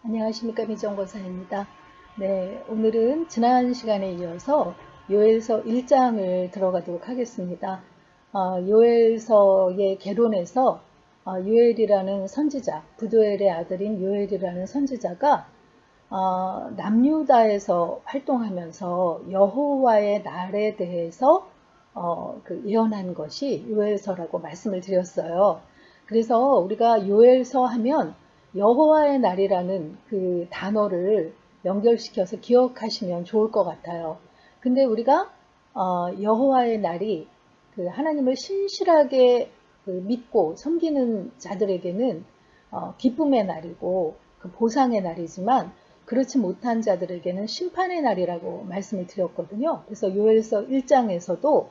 안녕하십니까, 미정거사입니다. 네, 오늘은 지난 시간에 이어서 요엘서 1장을 들어가도록 하겠습니다. 요엘서의 개론에서 요엘이라는 선지자, 부두엘의 아들인 요엘이라는 선지자가 남유다에서 활동하면서 여호와의 날에 대해서 예언한 것이 요엘서라고 말씀을 드렸어요. 그래서 우리가 요엘서 하면 여호와의 날이라는 그 단어를 연결시켜서 기억하시면 좋을 것 같아요. 근데 우리가 여호와의 날이 그 하나님을 신실하게 믿고 섬기는 자들에게는 기쁨의 날이고 그 보상의 날이지만 그렇지 못한 자들에게는 심판의 날이라고 말씀을 드렸거든요. 그래서 요엘서 1장에서도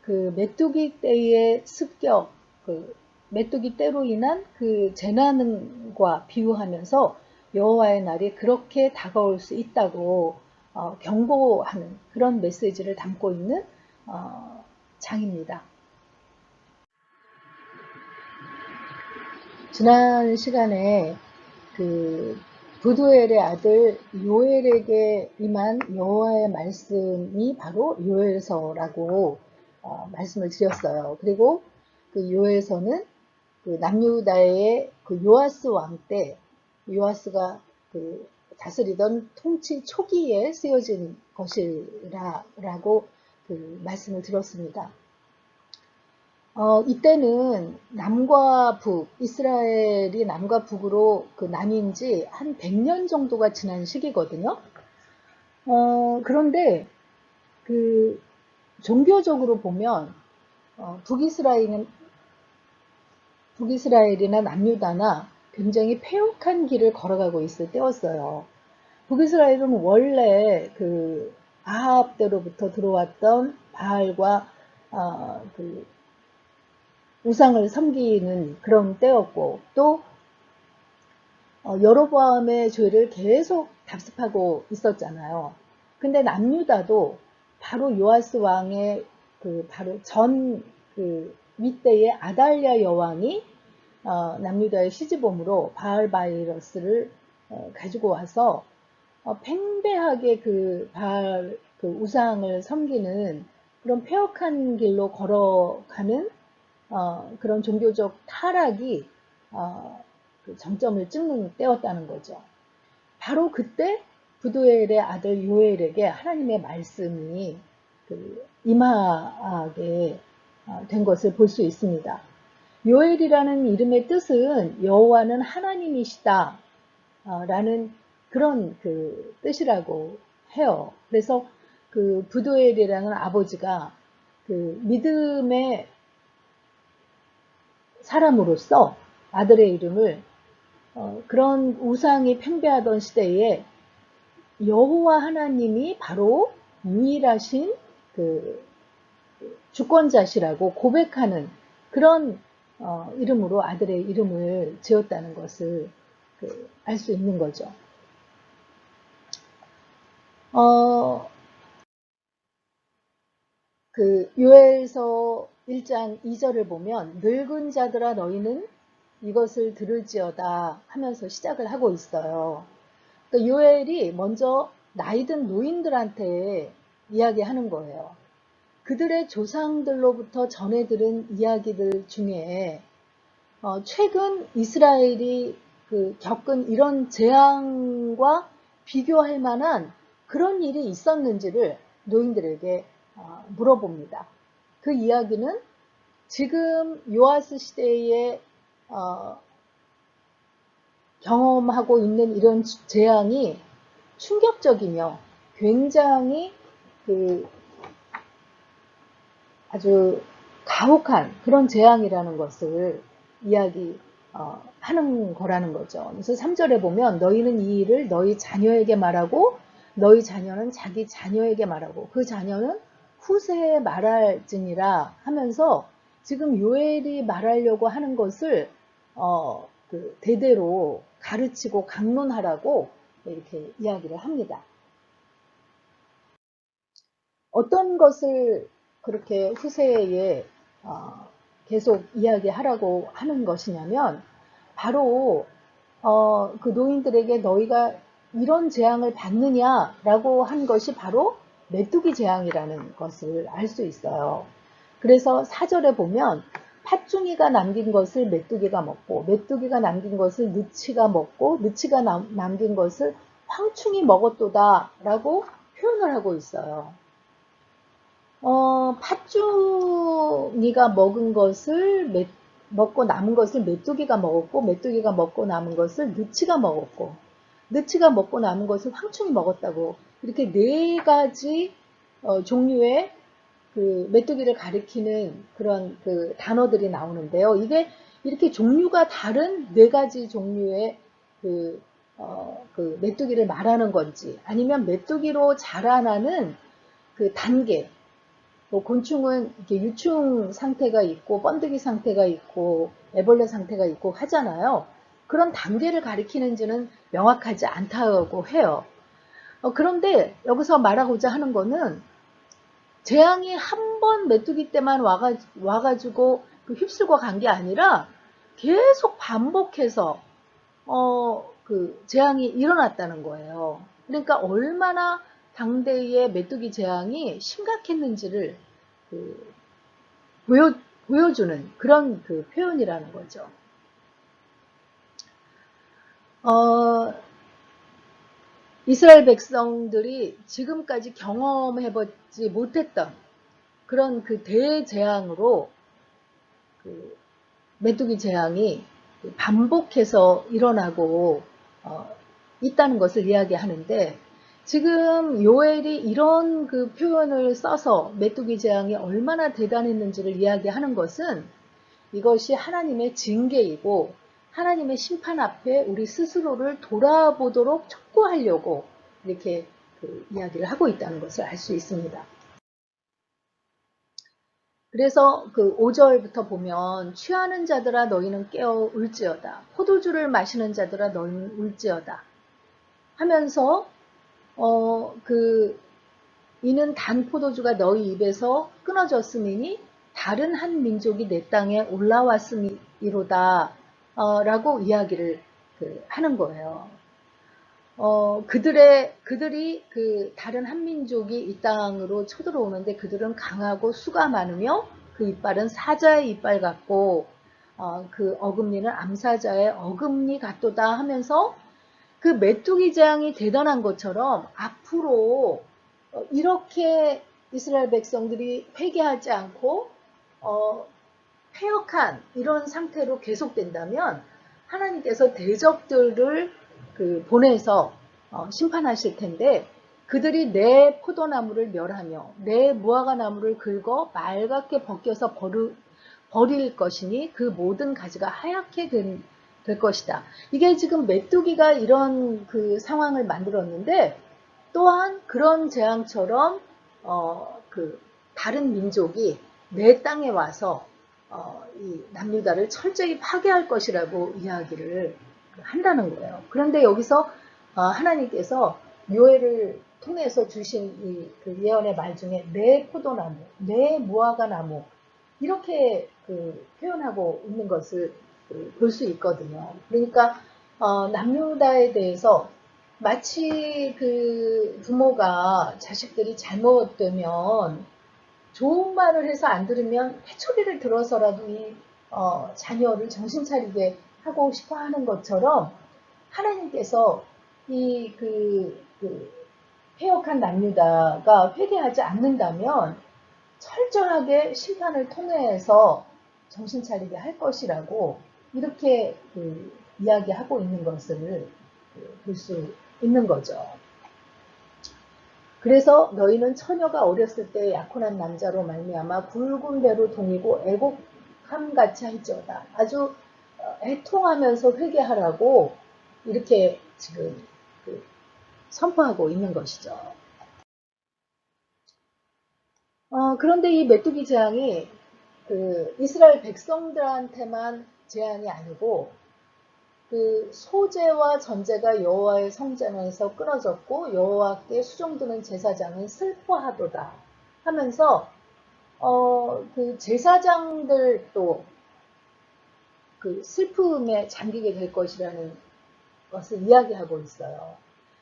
그 메뚜기 떼의 습격, 그 메뚜기 떼로 인한 그 재난과 비유하면서 여호와의 날이 그렇게 다가올 수 있다고 경고하는 그런 메시지를 담고 있는 장입니다. 지난 시간에 그 부두엘의 아들 요엘에게 임한 여호와의 말씀이 바로 요엘서라고 말씀을 드렸어요. 그리고 그 요엘서는 그 남유다의 그 요아스 왕 때 요아스가 그 다스리던 통치 초기에 쓰여진 것이라고 그 말씀을 드렸습니다. 이때는 남과 북, 이스라엘이 남과 북으로 그 나뉜 지 한 100년 정도가 지난 시기거든요. 그런데 그 종교적으로 보면 북이스라엘이나 남유다나 굉장히 패역한 길을 걸어가고 있을 때였어요. 북이스라엘은 원래 그 아합 때로부터 들어왔던 바알과 그 우상을 섬기는 그런 때였고 또 여로보암의 죄를 계속 답습하고 있었잖아요. 근데 남유다도 바로 요아스 왕의 그 바로 전 그 윗대의 아달랴 여왕이 남유다의 시즈봄으로 바알바이러스를 가지고 와서 팽배하게 그 바알 그 우상을 섬기는 그런 폐역한 길로 걸어가는 그런 종교적 타락이 그 정점을 찍는 때였다는 거죠. 바로 그때 부두엘의 아들 요엘에게 하나님의 말씀이 그 임하게 된 것을 볼 수 있습니다. 요엘이라는 이름의 뜻은 여호와는 하나님이시다 라는 그런 그 뜻이라고 해요. 그래서 그 부두엘이라는 아버지가 그 믿음의 사람으로서 아들의 이름을 그런 우상이 팽배하던 시대에 여호와 하나님이 바로 유일하신 그 주권자시라고 고백하는 그런 이름으로 아들의 이름을 지었다는 것을 알 수 있는 거죠. 그 요엘서 1장 2절을 보면 늙은 자들아 너희는 이것을 들을지어다 하면서 시작을 하고 있어요. 그러니까 요엘이 먼저 나이든 노인들한테 이야기하는 거예요. 그들의 조상들로부터 전해 들은 이야기들 중에 최근 이스라엘이 그 겪은 이런 재앙과 비교할 만한 그런 일이 있었는지를 노인들에게 물어봅니다. 그 이야기는 지금 요아스 시대에 경험하고 있는 이런 재앙이 충격적이며 굉장히 그 아주 가혹한 그런 재앙이라는 것을 이야기하는 거라는 거죠. 그래서 3절에 보면 너희는 이 일을 너희 자녀에게 말하고 너희 자녀는 자기 자녀에게 말하고 그 자녀는 후세에 말할지니라 하면서 지금 요엘이 말하려고 하는 것을 그 대대로 가르치고 강론하라고 이렇게 이야기를 합니다. 어떤 것을 그렇게 후세에 계속 이야기하라고 하는 것이냐면 바로 그 노인들에게 너희가 이런 재앙을 받느냐라고 한 것이 바로 메뚜기 재앙이라는 것을 알 수 있어요. 그래서 4절에 보면 팥중이가 남긴 것을 메뚜기가 먹고 메뚜기가 남긴 것을 느치가 먹고 느치가 남긴 것을 황충이 먹었도다 라고 표현을 하고 있어요. 팥중이가 먹은 것을 먹고 남은 것을 메뚜기가 먹었고 메뚜기가 먹고 남은 것을 느치가 먹었고 느치가 먹고 남은 것을 황충이 먹었다고 이렇게 네 가지 종류의 그 메뚜기를 가리키는 그런 그 단어들이 나오는데요. 이게 이렇게 종류가 다른 네 가지 종류의 그 메뚜기를 말하는 건지 아니면 메뚜기로 자라나는 그 단계 뭐 곤충은 이렇게 유충 상태가 있고 번데기 상태가 있고 애벌레 상태가 있고 하잖아요. 그런 단계를 가리키는지는 명확하지 않다고 해요. 그런데 여기서 말하고자 하는 거는 재앙이 한 번 메뚜기 때만 와가지고 그 휩쓸고 간 게 아니라 계속 반복해서 그 재앙이 일어났다는 거예요. 그러니까 얼마나 당대의 메뚜기 재앙이 심각했는지를 그 보여주는 그런 그 표현이라는 거죠. 이스라엘 백성들이 지금까지 경험해보지 못했던 그런 그 대재앙으로 그 메뚜기 재앙이 반복해서 일어나고 있다는 것을 이야기하는데 지금 요엘이 이런 그 표현을 써서 메뚜기 재앙이 얼마나 대단했는지를 이야기하는 것은 이것이 하나님의 징계이고 하나님의 심판 앞에 우리 스스로를 돌아보도록 촉구하려고 이렇게 그 이야기를 하고 있다는 것을 알 수 있습니다. 그래서 그 5절부터 보면 취하는 자들아 너희는 깨어 울지어다. 포도주를 마시는 자들아 너희는 울지어다. 하면서 이는 단 포도주가 너희 입에서 끊어졌음이니 다른 한 민족이 내 땅에 올라왔음이로다 라고 이야기를 하는 거예요. 그들이 그 다른 한 민족이 이 땅으로 쳐들어오는데 그들은 강하고 수가 많으며 그 이빨은 사자의 이빨 같고 그 어금니는 암사자의 어금니 같도다 하면서 그 메뚜기 재앙이 대단한 것처럼 앞으로 이렇게 이스라엘 백성들이 회개하지 않고 폐역한 이런 상태로 계속된다면 하나님께서 대적들을 보내서 심판하실 텐데 그들이 내 포도나무를 멸하며 내 무화과나무를 긁어 말갛게 벗겨서 버릴 것이니 그 모든 가지가 하얗게 될 것이다. 이게 지금 메뚜기가 이런 그 상황을 만들었는데 또한 그런 재앙처럼 다른 민족이 내 땅에 와서 이 남유다를 철저히 파괴할 것이라고 이야기를 한다는 거예요. 그런데 여기서 하나님께서 요엘을 통해서 주신 그 예언의 말 중에 내 포도나무, 내 무화과나무 이렇게 표현하고 있는 것을 볼 수 있거든요. 그러니까 남유다에 대해서 마치 그 부모가 자식들이 잘못되면 좋은 말을 해서 안 들으면 회초리를 들어서라도 이 자녀를 정신 차리게 하고 싶어 하는 것처럼 하나님께서 이 폐역한 남유다가 회개하지 않는다면 철저하게 심판을 통해서 정신 차리게 할 것이라고 이렇게 이야기하고 있는 것을 볼 수 있는 거죠. 그래서 너희는 처녀가 어렸을 때 약혼한 남자로 말미암아 굵은 배로 동이고 애곡함같이 할지어다. 아주 애통하면서 회개하라고 이렇게 지금 선포하고 있는 것이죠. 그런데 이 메뚜기 재앙이 이스라엘 백성들한테만 재앙이 아니고 소재와 전제가 여호와의 성전에서 끊어졌고 여호와께 수종드는 제사장은 슬퍼하도다 하면서 제사장들도 슬픔에 잠기게 될 것이라는 것을 이야기하고 있어요.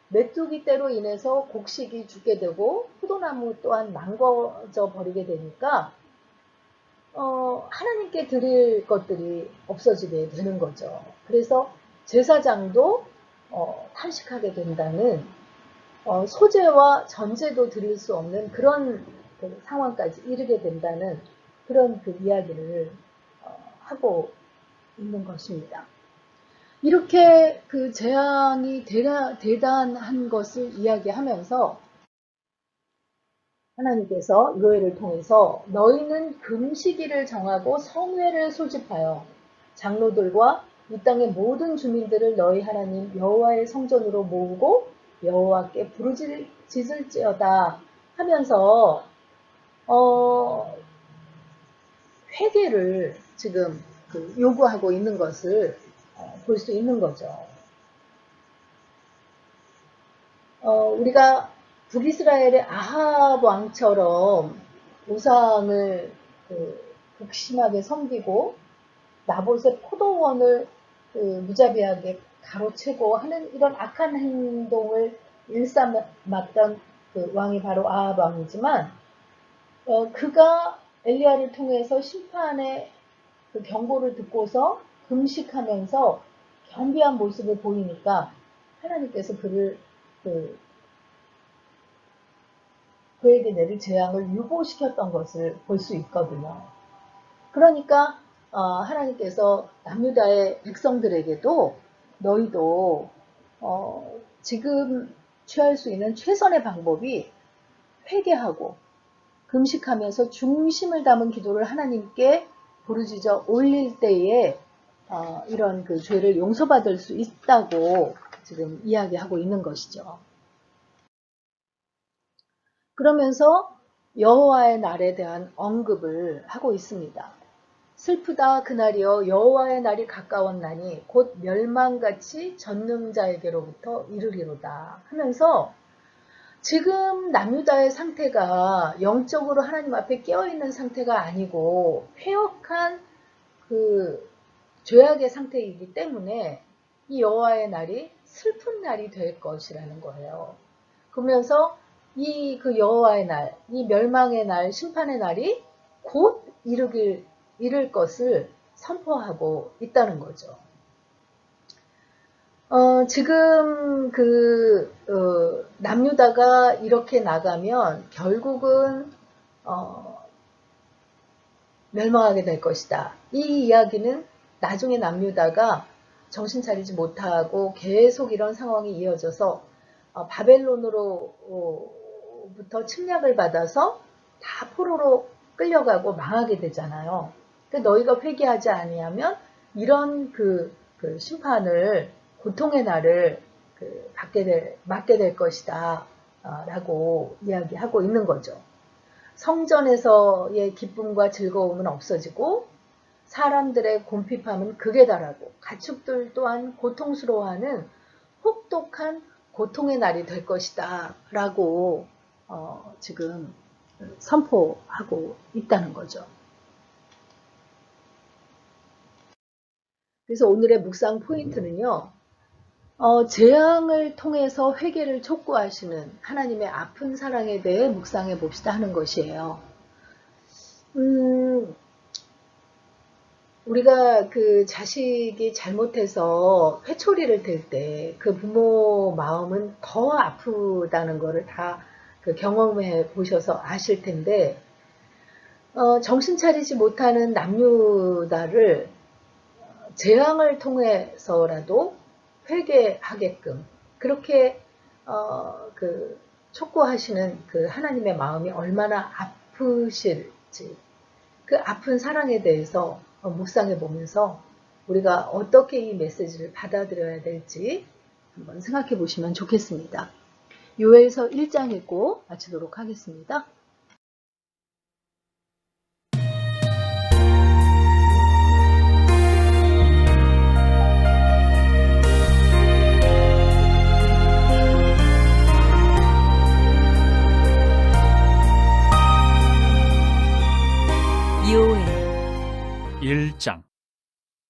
메뚜기 떼로 인해서 곡식이 죽게 되고 포도나무 또한 망가져 버리게 되니까 하나님께 드릴 것들이 없어지게 되는 거죠. 그래서 제사장도 탄식하게 된다는 소제와 전제도 드릴 수 없는 그런 그 상황까지 이르게 된다는 그런 그 이야기를 하고 있는 것입니다. 이렇게 그 재앙이 대단한 것을 이야기하면서 하나님께서 요엘을 통해서 너희는 금식일을 정하고 성회를 소집하여 장로들과 이 땅의 모든 주민들을 너희 하나님 여호와의 성전으로 모으고 여호와께 부르짖을지어다 하면서 회개를 지금 그 요구하고 있는 것을 볼 수 있는 거죠. 우리가 북이스라엘의 아합 왕처럼 우상을 극심하게 섬기고 나봇의 포도원을 무자비하게 가로채고 하는 이런 악한 행동을 일삼았던 그 왕이 바로 아합 왕이지만 그가 엘리야를 통해서 심판의 그 경고를 듣고서 금식하면서 겸비한 모습을 보이니까 하나님께서 그에게 내릴 재앙을 유보시켰던 것을 볼 수 있거든요. 그러니까 하나님께서 남유다의 백성들에게도 너희도 지금 취할 수 있는 최선의 방법이 회개하고 금식하면서 중심을 담은 기도를 하나님께 부르짖어 올릴 때에 이런 그 죄를 용서받을 수 있다고 지금 이야기하고 있는 것이죠. 그러면서 여호와의 날에 대한 언급을 하고 있습니다. 슬프다 그날이여 여호와의 날이 가까웠나니 곧 멸망같이 전능자에게로부터 이르리로다 하면서 지금 남유다의 상태가 영적으로 하나님 앞에 깨어있는 상태가 아니고 패역한 그 죄악의 상태이기 때문에 이 여호와의 날이 슬픈 날이 될 것이라는 거예요. 그러면서 이 그 여호와의 날, 이 멸망의 날, 심판의 날이 곧 이를 것을 선포하고 있다는 거죠. 지금 남유다가 이렇게 나가면 결국은 멸망하게 될 것이다. 이 이야기는 나중에 남유다가 정신 차리지 못하고 계속 이런 상황이 이어져서 바벨론으로부터 침략을 받아서 다 포로로 끌려가고 망하게 되잖아요. 근데 너희가 회개하지 아니하면 이런 그 심판을 고통의 날을 맞게 될 것이다 라고 이야기하고 있는 거죠. 성전에서의 기쁨과 즐거움은 없어지고 사람들의 곰핍함은 극에 달하고 가축들 또한 고통스러워하는 혹독한 고통의 날이 될 것이다 라고 지금 선포하고 있다는 거죠. 그래서 오늘의 묵상 포인트는요. 재앙을 통해서 회개를 촉구하시는 하나님의 아픈 사랑에 대해 묵상해 봅시다 하는 것이에요. 우리가 그 자식이 잘못해서 회초리를 들 때 그 부모 마음은 더 아프다는 것을 다 경험해 보셔서 아실 텐데, 정신 차리지 못하는 남유다를 재앙을 통해서라도 회개하게끔 그렇게 촉구하시는 그 하나님의 마음이 얼마나 아프실지 그 아픈 사랑에 대해서 묵상해 보면서 우리가 어떻게 이 메시지를 받아들여야 될지 한번 생각해 보시면 좋겠습니다. 요엘서 1장 읽고 마치도록 하겠습니다. 요엘 1장.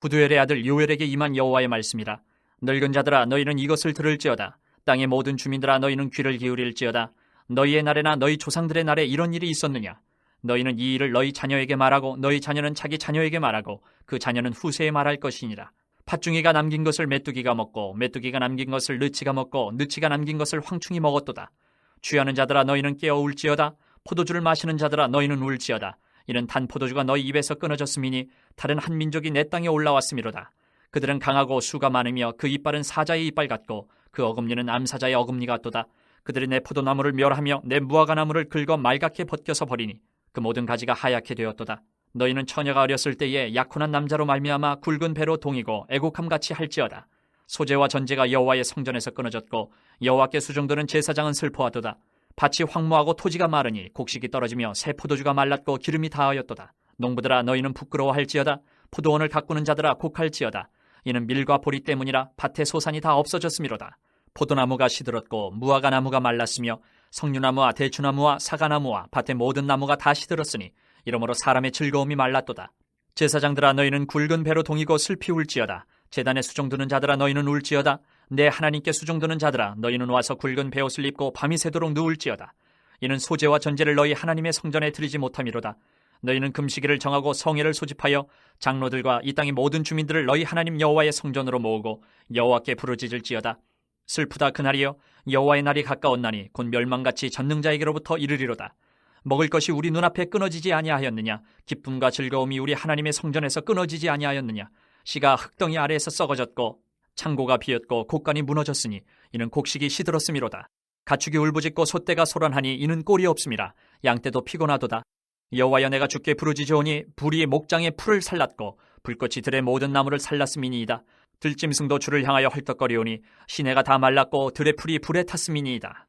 부두엘의 아들 요엘에게 임한 여호와의 말씀이라. 늙은 자들아 너희는 이것을 들을지어다. 땅의 모든 주민들아 너희는 귀를 기울일지어다. 너희의 날에나 너희 조상들의 날에 이런 일이 있었느냐? 너희는 이 일을 너희 자녀에게 말하고 너희 자녀는 자기 자녀에게 말하고 그 자녀는 후세에 말할 것이니라. 팥중이가 남긴 것을 메뚜기가 먹고 메뚜기가 남긴 것을 느치가 먹고 느치가 남긴 것을 황충이 먹었도다. 취하는 자들아 너희는 깨어 울지어다. 포도주를 마시는 자들아 너희는 울지어다. 이는 단 포도주가 너희 입에서 끊어졌음이니 다른 한 민족이 내 땅에 올라왔음이로다. 그들은 강하고 수가 많으며 그 이빨은 사자의 이빨 같고 그 어금니는 암사자의 어금니 같도다. 그들이 내 포도나무를 멸하며 내 무화과나무를 긁어 말갛게 벗겨서 버리니 그 모든 가지가 하얗게 되었도다. 너희는 처녀가 어렸을 때에 약혼한 남자로 말미암아 굵은 배로 동이고 애곡함같이 할지어다. 소재와 전제가 여호와의 성전에서 끊어졌고 여호와께 수종드는 제사장은 슬퍼하도다. 밭이 황무하고 토지가 마르니 곡식이 떨어지며 새 포도주가 말랐고 기름이 다하였도다. 농부들아 너희는 부끄러워할지어다. 포도원을 가꾸는 자들아 곡할지어다. 이는 밀과 보리 때문이라 밭의 소산이 다 없어졌음이로다. 포도나무가 시들었고 무화과나무가 말랐으며 석류나무와 대추나무와 사과나무와 밭의 모든 나무가 다 시들었으니 이러므로 사람의 즐거움이 말랐도다. 제사장들아 너희는 굵은 배로 동이고 슬피 울지어다. 제단에 수종드는 자들아 너희는 울지어다. 내 하나님께 수종드는 자들아 너희는 와서 굵은 베옷을 입고 밤이 새도록 누울지어다. 이는 소재와 전제를 너희 하나님의 성전에 드리지 못함이로다. 너희는 금식일을 정하고 성회를 소집하여 장로들과 이 땅의 모든 주민들을 너희 하나님 여호와의 성전으로 모으고 여호와께 부르짖을지어다. 슬프다 그날이여. 여호와의 날이 가까웠나니 곧 멸망같이 전능자에게로부터 이르리로다. 먹을 것이 우리 눈앞에 끊어지지 아니하였느냐? 기쁨과 즐거움이 우리 하나님의 성전에서 끊어지지 아니하였느냐? 씨가 흙덩이 아래에서 썩어졌고 창고가 비었고 곡간이 무너졌으니 이는 곡식이 시들었음이로다. 가축이 울부짖고 솥대가 소란하니 이는 꼴이 없음이라. 양떼도 피곤하도다. 여호와여 내가 주께 부르짖으오니 불이 목장의 풀을 살랐고 불꽃이 들의 모든 나무를 살랐음이니이다. 들짐승도 주를 향하여 헐떡거리오니 시내가 다 말랐고 들의 풀이 불에 탔음이니이다.